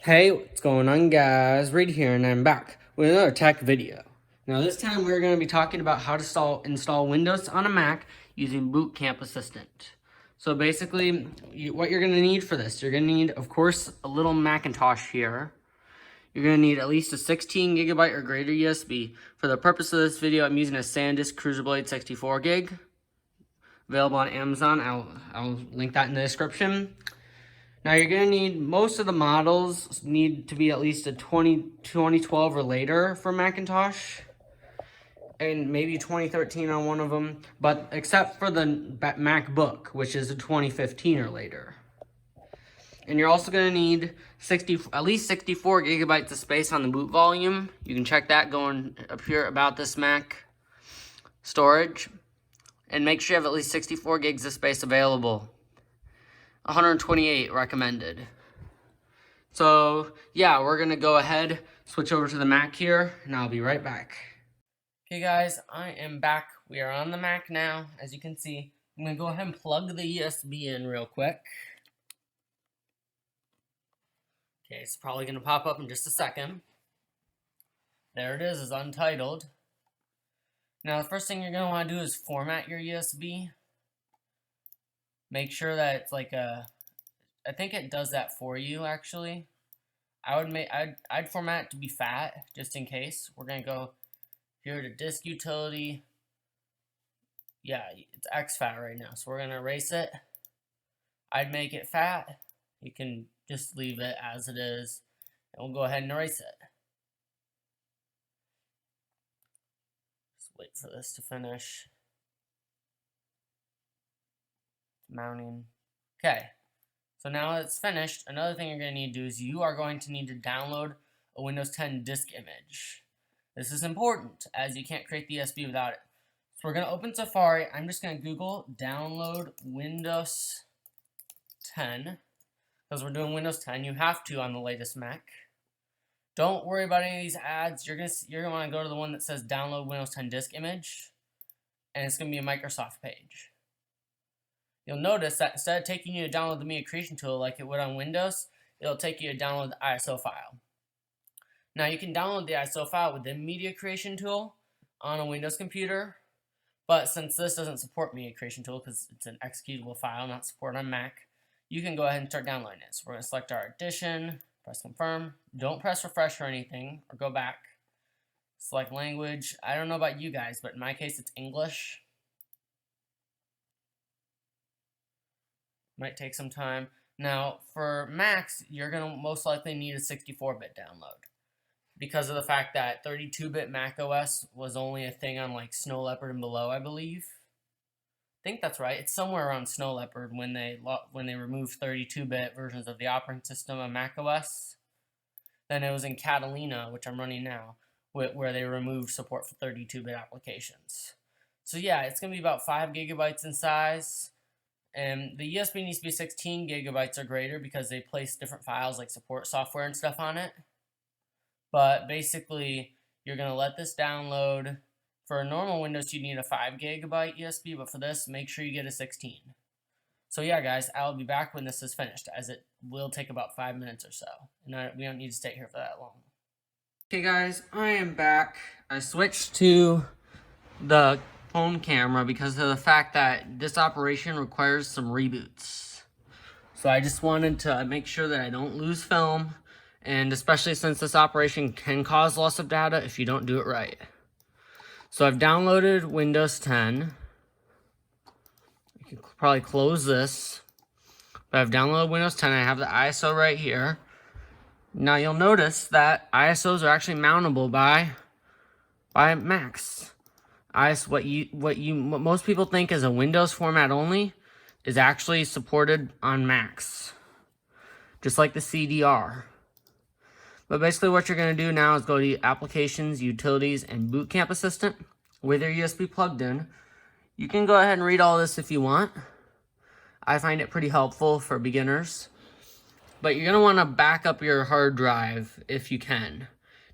Hey, what's going on, guys? Reed here, and I'm back with another tech video. Now, this time we're going to be talking about how to install Windows on a Mac using Boot Camp Assistant. So basically, what you're going to need for this, you're going to need, of course, a little Macintosh here. You're going to need at least a 16 gigabyte or greater USB. For the purpose of this video, I'm using a SanDisk Cruiserblade 64 gig. Available on Amazon. I'll link that in the description. Now you're going to need, most of the models need to be at least a 2012 or later for Macintosh. And maybe 2013 on one of them. But except for the MacBook, which is a 2015 or later. And you're also going to need at least 64 gigabytes of space on the boot volume. You can check that going up here about this Mac storage. And make sure you have at least 64 gigs of space available. 128 recommended. So yeah, we're gonna go ahead, switch over to the Mac here, and I'll be right back. Okay guys, I am back. We are on the Mac now, as you can see. I'm gonna go ahead and plug the USB in real quick. Okay, it's probably gonna pop up in just a second. There it is untitled. Now the first thing you're gonna wanna do is format your USB. Make sure that it's like I think it does that for you actually. I'd format it to be fat just in case. We're gonna go here to disk utility. Yeah, it's exFAT right now, so we're gonna erase it. I'd make it fat. You can just leave it as it is, and we'll go ahead and erase it. Just wait for this to finish. Mounting. Okay, so now it's finished. Another thing you're going to need to do is you are going to need to download a Windows 10 disk image. This is important as you can't create the USB without it. So we're going to open Safari. I'm just going to Google download Windows 10 because we're doing Windows 10. You have to on the latest Mac. Don't worry about any of these ads. You're gonna want to go to the one that says download Windows 10 disk image, and it's going to be a Microsoft page. You'll notice that instead of taking you to download the Media Creation Tool like it would on Windows, it'll take you to download the ISO file. Now you can download the ISO file within Media Creation Tool on a Windows computer, but since this doesn't support Media Creation Tool because it's an executable file, not supported on Mac, you can go ahead and start downloading it. So we're going to select our edition, press confirm. Don't press refresh or anything, or go back. Select language. I don't know about you guys, but in my case it's English. Might take some time. Now, for Macs, you're going to most likely need a 64-bit download because of the fact that 32-bit Mac OS was only a thing on like Snow Leopard and below, I believe. I think that's right. It's somewhere around Snow Leopard when they removed 32-bit versions of the operating system on Mac OS. Then it was in Catalina, which I'm running now, where they removed support for 32-bit applications. So yeah, it's going to be about 5 gigabytes in size. And the USB needs to be 16 gigabytes or greater because they place different files like support software and stuff on it. But basically, you're going to let this download. For a normal Windows, you need a 5 gigabyte USB, but for this, make sure you get a 16. So yeah, guys, I'll be back when this is finished, as it will take about 5 minutes or so. And we don't need to stay here for that long. Okay, guys, I am back. I switched to the phone camera because of the fact that this operation requires some reboots. So I just wanted to make sure that I don't lose film, and especially since this operation can cause loss of data if you don't do it right. So I've downloaded Windows 10. You can probably close this, but I've downloaded Windows 10. I have the ISO right here. Now you'll notice that ISOs are actually mountable by Macs. What most people think is a Windows format only is actually supported on Macs, just like the CDR. But basically what you're going to do now is go to Applications, Utilities, and Boot Camp Assistant with your USB plugged in. You can go ahead and read all this if you want. I find it pretty helpful for beginners. But you're going to want to back up your hard drive if you can.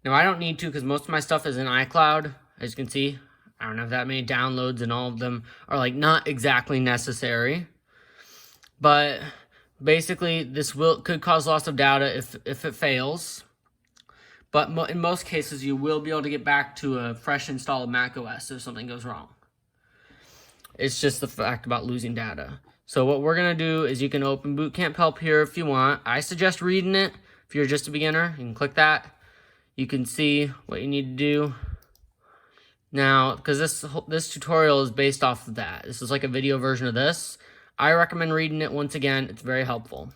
Now I don't need to because most of my stuff is in iCloud, as you can see. I don't have that many downloads, and all of them are like not exactly necessary. But Basically, this could cause loss of data if it fails. But in most cases, you will be able to get back to a fresh install of macOS if something goes wrong. It's just the fact about losing data. So what we're going to do is you can open Boot Camp Help here if you want. I suggest reading it. If you're just a beginner, you can click that. You can see what you need to do. Now, because this tutorial is based off of that. This is like a video version of this. I recommend reading it once again. It's very helpful.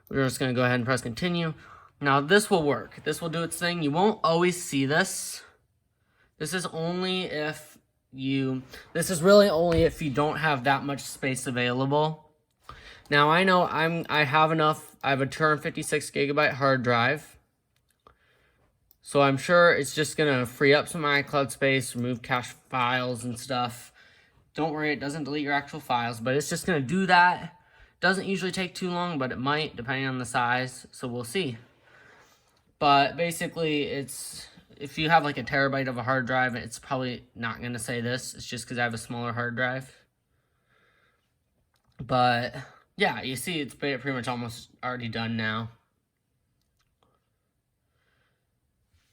We're just going to go ahead and press continue. Now, this will work. This will do its thing. You won't always see this. This is only if this is really only if you don't have that much space available. Now, I know I have enough. I have a 256 gigabyte hard drive. So I'm sure it's just going to free up some iCloud space, remove cache files and stuff. Don't worry, it doesn't delete your actual files, but it's just going to do that. Doesn't usually take too long, but it might, depending on the size. So we'll see. But basically, if you have like a terabyte of a hard drive, it's probably not going to say this. It's just because I have a smaller hard drive. But yeah, you see it's pretty much almost already done now.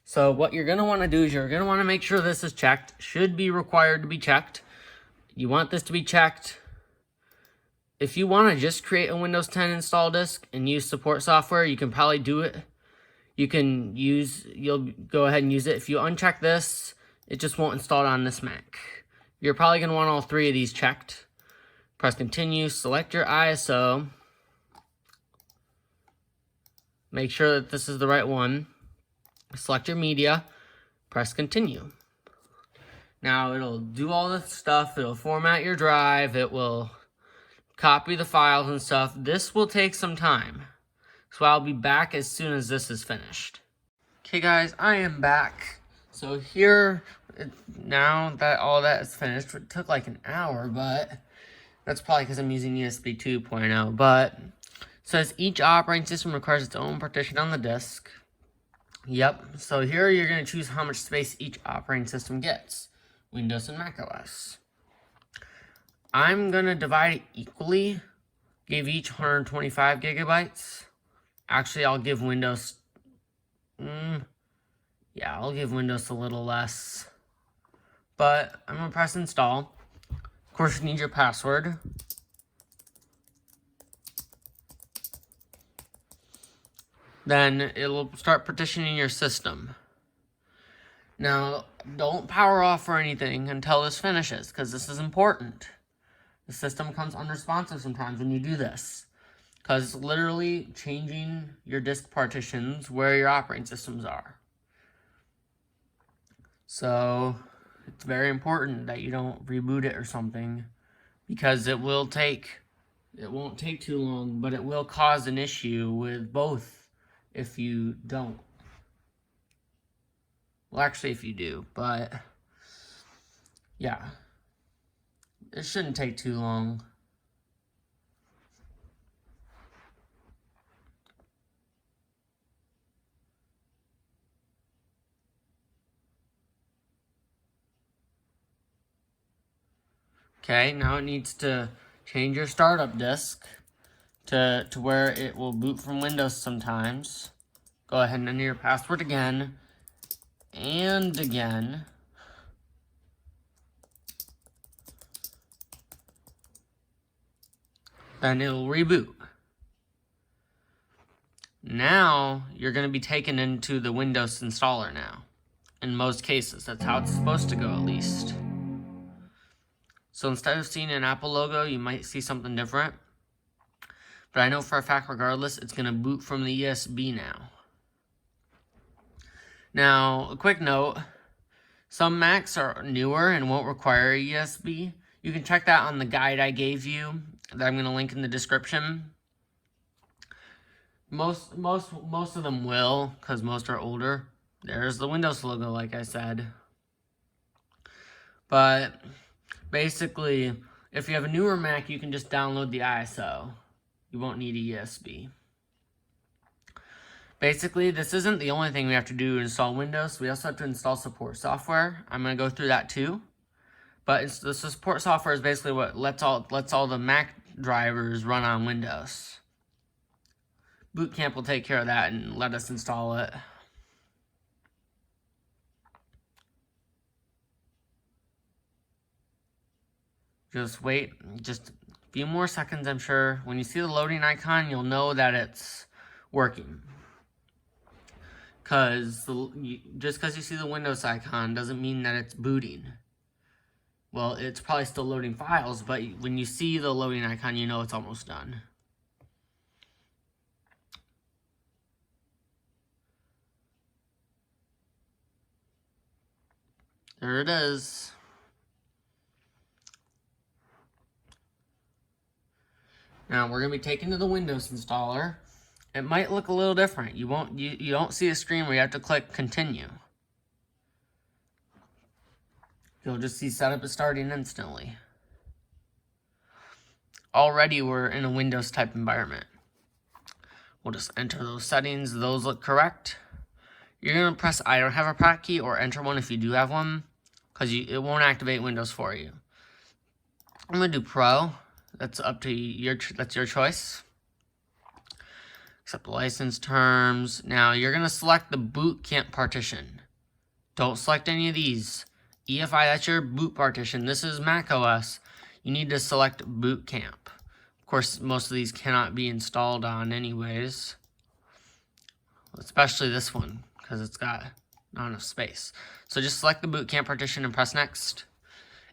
So what you're going to want to do is you're going to want to make sure this is checked. Should be required to be checked. You want this to be checked. If you want to just create a Windows 10 install disk and use support software, you can probably do it. You'll go ahead and use it. If you uncheck this, it just won't install it on this Mac. You're probably going to want all three of these checked. Press continue, select your ISO. Make sure that this is the right one. Select your media, press continue. Now it'll do all this stuff. It'll format your drive. It will copy the files and stuff. This will take some time. So I'll be back as soon as this is finished. Okay guys, I am back. So here, now that all that is finished, it took like an hour, but that's probably because I'm using USB 2.0. But it says each operating system requires its own partition on the disk. Yep, so here you're going to choose how much space each operating system gets. Windows and macOS. I'm going to divide it equally. Give each 125 gigabytes. Actually, I'll give Windows... I'll give Windows a little less. But I'm going to press install. Of course, you need your password. Then it'll start partitioning your system. Now, don't power off or anything until this finishes, because this is important. The system becomes unresponsive sometimes when you do this, because it's literally changing your disk partitions where your operating systems are. So, it's very important that you don't reboot it or something, because it won't take too long, but it will cause an issue with both. If you don't. Well, actually, if you do, but yeah, it shouldn't take too long. Okay, now it needs to change your startup disk to where it will boot from Windows sometimes. Go ahead and enter your password again and again. Then it'll reboot. Now you're going to be taken into the Windows installer now. In most cases, that's how it's supposed to go at least. So instead of seeing an Apple logo, you might see something different. But I know for a fact, regardless, it's going to boot from the USB now. Now, a quick note. Some Macs are newer and won't require a USB. You can check that on the guide I gave you that I'm going to link in the description. Most of them will, because most are older. There's the Windows logo, like I said. But basically, if you have a newer Mac, you can just download the ISO. You won't need a USB. Basically, this isn't the only thing we have to do to install Windows. We also have to install support software. I'm going to go through that too. But the support software is basically what lets all the Mac drivers run on Windows. Boot Camp will take care of that and let us install it. Just wait just a few more seconds, I'm sure. When you see the loading icon, you'll know that it's working. Just because you see the Windows icon doesn't mean that it's booting. Well, it's probably still loading files, but when you see the loading icon, you know it's almost done. There it is. Now we're gonna be taken to the Windows installer. It might look a little different. You don't see a screen where you have to click continue. You'll just see setup is starting instantly. Already we're in a Windows type environment. We'll just enter those settings. Those look correct. You're gonna press I don't have a product key or enter one if you do have one, because it won't activate Windows for you. I'm gonna do Pro. That's up to that's your choice. Accept the license terms. Now you're gonna select the Boot Camp partition. Don't select any of these. EFI, that's your boot partition. This is Mac OS. You need to select Boot Camp. Of course, most of these cannot be installed on anyways. Especially this one, because it's got not enough space. So just select the Boot Camp partition and press Next.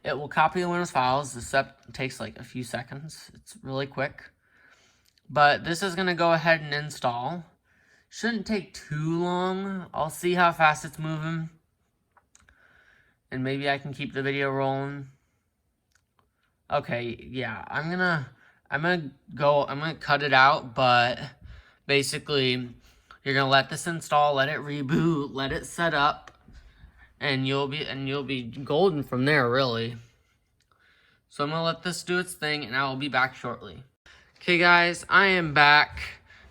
It will copy the Windows files. This step takes like a few seconds. It's really quick. But this is going to go ahead and install. Shouldn't take too long. I'll see how fast it's moving. And maybe I can keep the video rolling. Okay, yeah, I'm gonna cut it out, but basically you're gonna let this install, let it reboot, let it set up, and you'll be golden from there, really. So I'm gonna let this do its thing, and I will be back shortly. Okay, guys, I am back.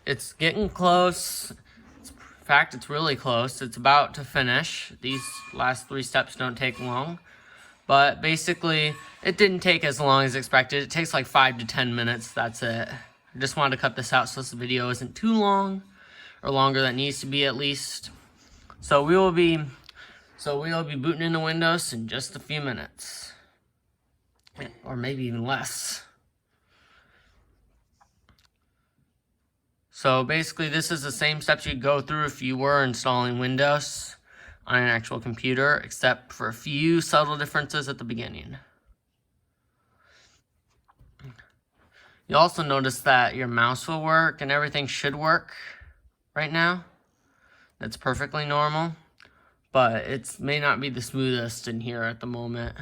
It's getting close. In fact, it's really close. It's about to finish. These last 3 steps don't take long. But basically, it didn't take as long as expected. It takes like 5 to 10 minutes. That's it. I just wanted to cut this out so this video isn't too long, or longer than it needs to be at least. So we will be booting into Windows in just a few minutes, or maybe even less. So basically, this is the same steps you'd go through if you were installing Windows on an actual computer, except for a few subtle differences at the beginning. You'll also notice that your mouse will work and everything should work right now. That's perfectly normal, but it may not be the smoothest in here at the moment.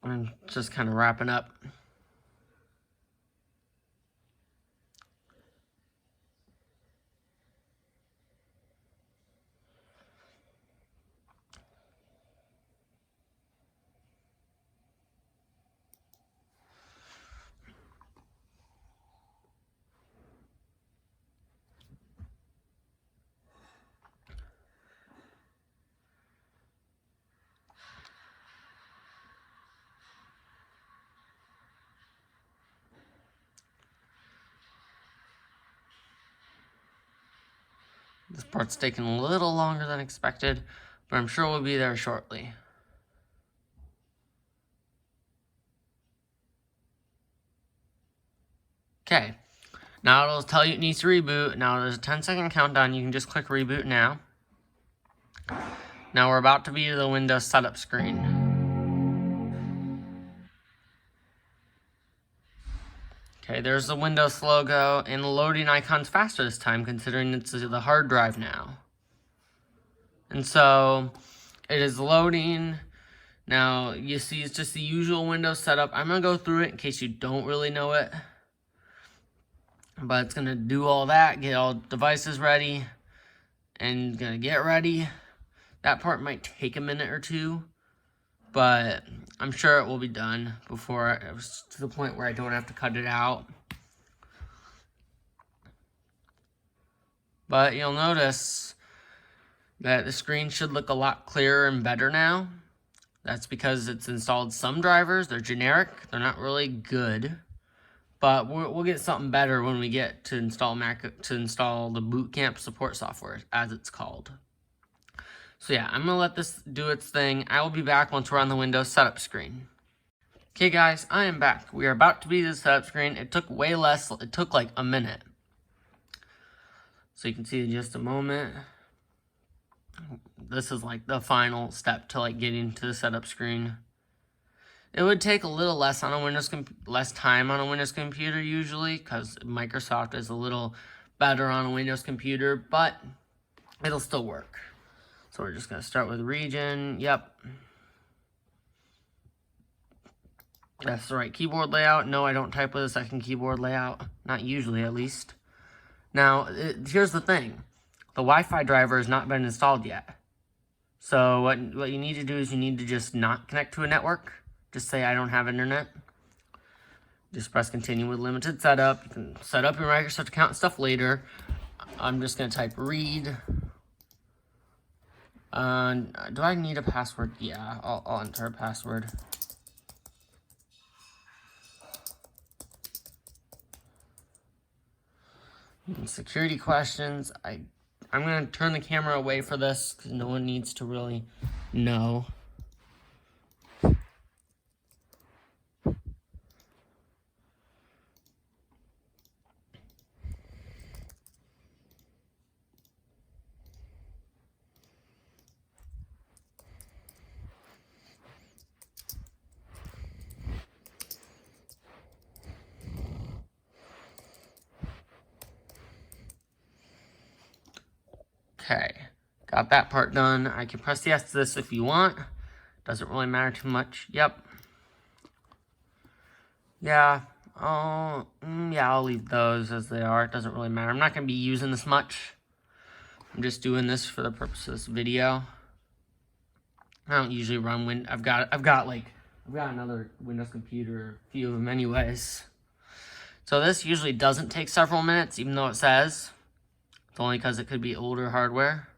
I'm just kind of wrapping up. This part's taking a little longer than expected, but I'm sure we'll be there shortly. Okay, now it'll tell you it needs to reboot. Now there's a 10-second countdown. You can just click reboot now. Now we're about to be to the Windows setup screen. Okay, there's the Windows logo, and the loading icon's faster this time, considering it's the hard drive now. And so, it is loading. Now, you see it's just the usual Windows setup. I'm going to go through it in case you don't really know it. But it's going to do all that, get all devices ready, and going to get ready. That part might take a minute or two, but I'm sure it will be done before it was to the point where I don't have to cut it out. But you'll notice that the screen should look a lot clearer and better now. That's because it's installed some drivers. They're generic. They're not really good. But we'll get something better when we get to install the Boot Camp support software, as it's called. So yeah, I'm going to let this do its thing. I will be back once we're on the Windows setup screen. Okay guys, I am back. We are about to be to the setup screen. It took way less. It took like a minute. So you can see in just a moment. This is like the final step to like getting to the setup screen. It would take a little less on a less time on a Windows computer usually, because Microsoft is a little better on a Windows computer, but it'll still work. So we're just gonna start with region. Yep. That's the right keyboard layout. No, I don't type with a second keyboard layout. Not usually, at least. Now, here's the thing. The Wi-Fi driver has not been installed yet. So what you need to do is you need to just not connect to a network. Just say I don't have internet. Just press continue with limited setup. You can set up your Microsoft account and stuff later. I'm just going to type read. Do I need a password? Yeah, I'll enter a password. And security questions. I'm going to turn the camera away for this because no one needs to really know. Okay, got that part done. I can press yes to this if you want. Doesn't really matter too much. Yep. Yeah. I'll leave those as they are. It doesn't really matter. I'm not going to be using this much. I'm just doing this for the purpose of this video. I don't usually run I've got another Windows computer, a few of them anyways. So this usually doesn't take several minutes, even though it says. It's only because it could be older hardware.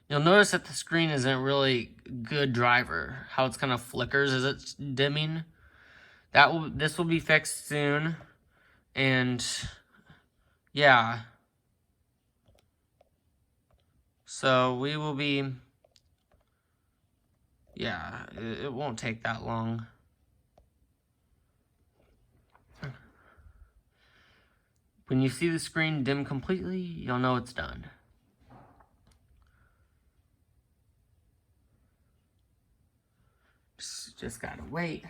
You'll notice that the screen isn't really good driver. How it's kind of flickers as it's dimming. This will be fixed soon. And yeah. So we will be, yeah, it won't take that long. When you see the screen dim completely, you'll know it's done. Just gotta wait.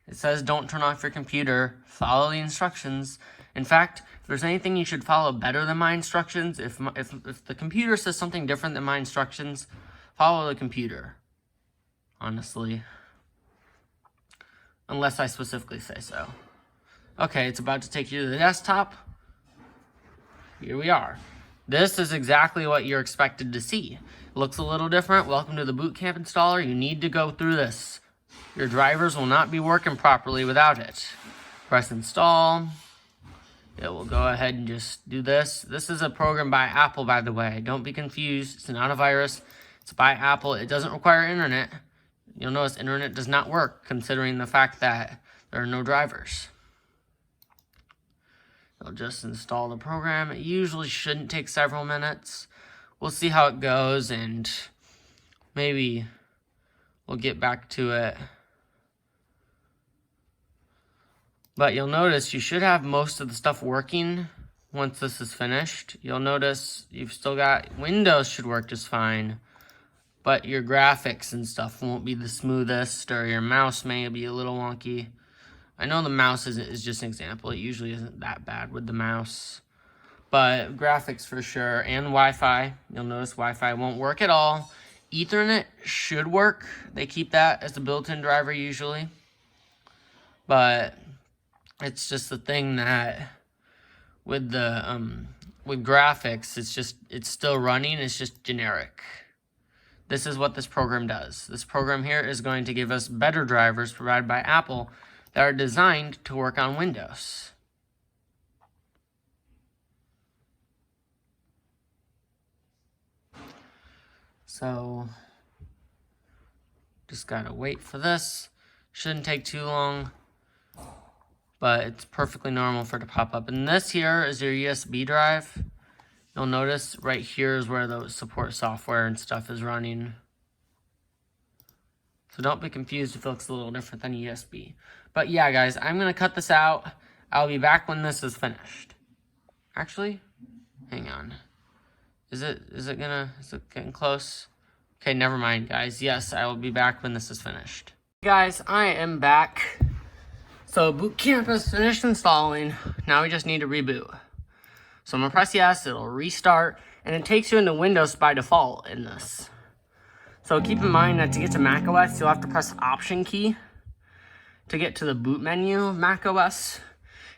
It says don't turn off your computer. Follow the instructions. In fact, if there's anything you should follow better than my instructions, if the computer says something different than my instructions, follow the computer. Honestly. Unless I specifically say so. Okay, it's about to take you to the desktop. Here we are. This is exactly what you're expected to see. It looks a little different. Welcome to the Boot Camp installer. You need to go through this. Your drivers will not be working properly without it. Press install. It will go ahead and just do this. This is a program by Apple, by the way. Don't be confused. It's not a virus. It's by Apple. It doesn't require internet. You'll notice internet does not work, considering the fact that there are no drivers. It'll just install the program. It usually shouldn't take several minutes. We'll see how it goes, and maybe we'll get back to it. But you'll notice you should have most of the stuff working once this is finished. You'll notice you've still got Windows should work just fine, but your graphics and stuff won't be the smoothest, or your mouse may be a little wonky. I know the mouse is just an example. It usually isn't that bad with the mouse. But graphics for sure, and Wi-Fi. You'll notice Wi-Fi won't work at all. Ethernet should work. They keep that as a built-in driver usually. But it's just the thing that with the with graphics, it's still running. It's just generic. This is what this program does. This program here is going to give us better drivers provided by Apple that are designed to work on Windows. So just gotta wait for this. Shouldn't take too long, but it's perfectly normal for it to pop up. And this here is your USB drive. You'll notice right here is where the support software and stuff is running. So don't be confused if it looks a little different than USB. But yeah, guys, I'm going to cut this out. I'll be back when this is finished. Actually, hang on. Is it getting close? Okay, never mind, guys. Yes, I will be back when this is finished. Guys, I am back. So Boot Camp is finished installing. Now we just need to reboot. So I'm going to press yes, it'll restart, and it takes you into Windows by default in this. So keep in mind that to get to macOS, you'll have to press the Option key to get to the boot menu of macOS,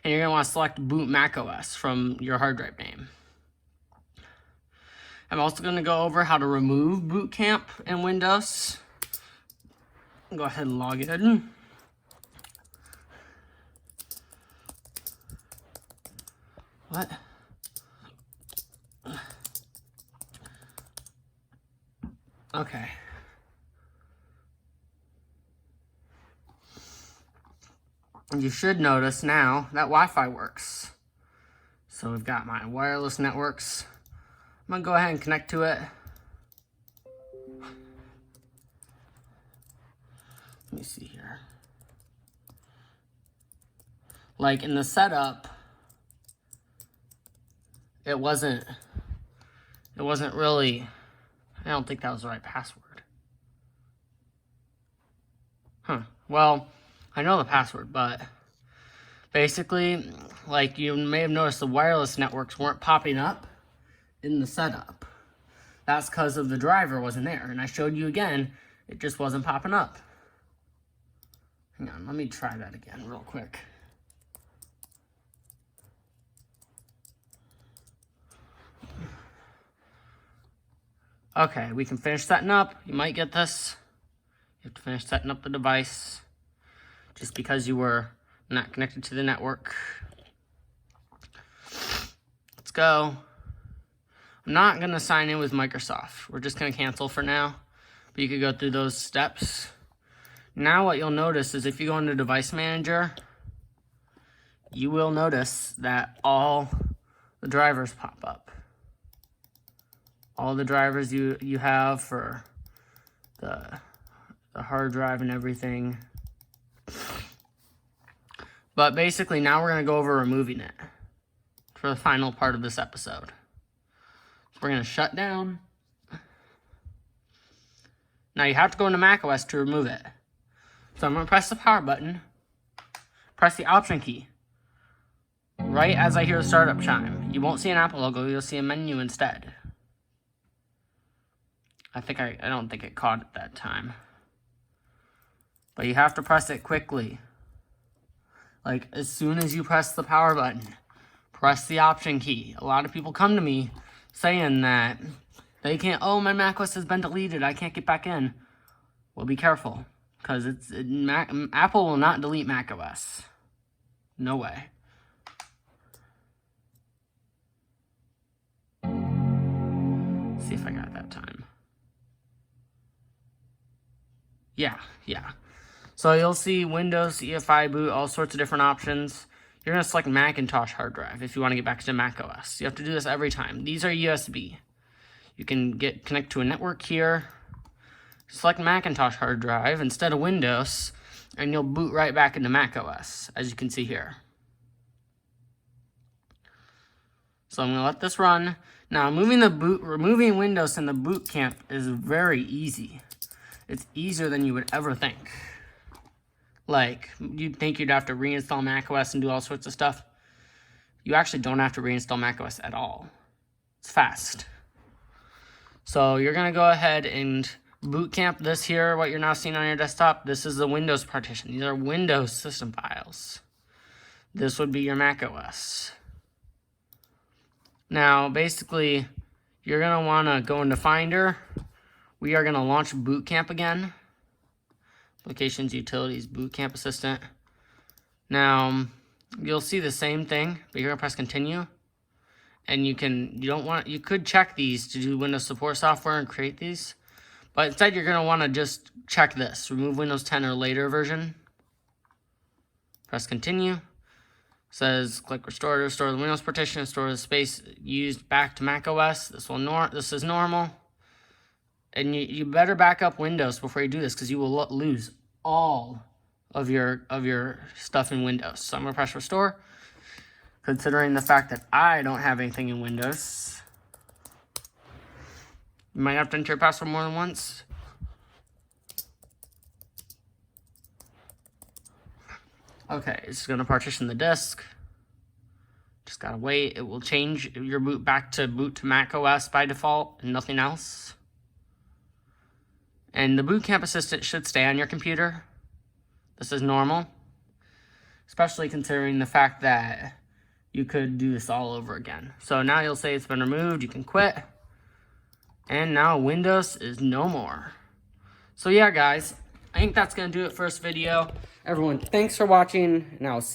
and you're going to want to select Boot macOS from your hard drive name. I'm also going to go over how to remove Boot Camp in Windows. Go ahead and log in. What? Okay. You should notice now that Wi-Fi works. So we've got my wireless networks. I'm gonna go ahead and connect to it. Let me see here. Like in the setup, it wasn't really, I don't think that was the right password. Well, I know the password, but basically, like you may have noticed the wireless networks weren't popping up in the setup. That's because of the driver wasn't there. And I showed you again, it just wasn't popping up. Hang on, let me try that again real quick. Okay, we can finish setting up. You might get this. You have to finish setting up the device just because you were not connected to the network. Let's go. I'm not going to sign in with Microsoft. We're just going to cancel for now. But you could go through those steps. Now what you'll notice is if you go into Device Manager, you will notice that all the drivers pop up. All the drivers you have for the hard drive and everything. But basically now we're going to go over removing it for the final part of this episode. We're going to shut down. Now you have to go into macOS to remove it. So I'm going to press the power button, press the Option key. Right as I hear the startup chime, you won't see an Apple logo, you'll see a menu instead. I don't think it caught it that time. But you have to press it quickly. Like, as soon as you press the power button, press the Option key. A lot of people come to me saying that they can't, oh, my macOS has been deleted, I can't get back in. Well, be careful, because Apple will not delete macOS. No way. See if I got it that time. Yeah. So you'll see Windows, EFI boot, all sorts of different options. You're going to select Macintosh hard drive if you want to get back to macOS. You have to do this every time. These are USB. You can connect to a network here. Select Macintosh hard drive instead of Windows, and you'll boot right back into macOS, as you can see here. So I'm going to let this run. Now, removing Windows in the Boot Camp is very easy. It's easier than you would ever think. Like, you'd think you'd have to reinstall macOS and do all sorts of stuff. You actually don't have to reinstall macOS at all. It's fast. So you're going to go ahead and Boot Camp this here, what you're now seeing on your desktop. This is the Windows partition. These are Windows system files. This would be your macOS. Now, basically, you're going to want to go into Finder. We are going to launch Boot Camp again. Applications, Utilities, Boot Camp Assistant. Now, you'll see the same thing, but you're going to press Continue. And you could check these to do Windows support software and create these. But instead, you're going to want to just check this. Remove Windows 10 or later version. Press continue. Says click restore to restore the Windows partition, restore the space used back to Mac OS. This is normal. And you better back up Windows before you do this, because you will lose all of your stuff in Windows. So I'm going to press restore. Considering the fact that I don't have anything in Windows. You might have to enter your password more than once. Okay, it's going to partition the disk. Just gotta wait. It will change your boot to Mac OS by default and nothing else. And the Boot Camp Assistant should stay on your computer. This is normal. Especially considering the fact that you could do this all over again. So now you'll say it's been removed. You can quit. And now Windows is no more. So yeah, guys, I think that's going to do it for this video. Everyone, thanks for watching, and I'll see you.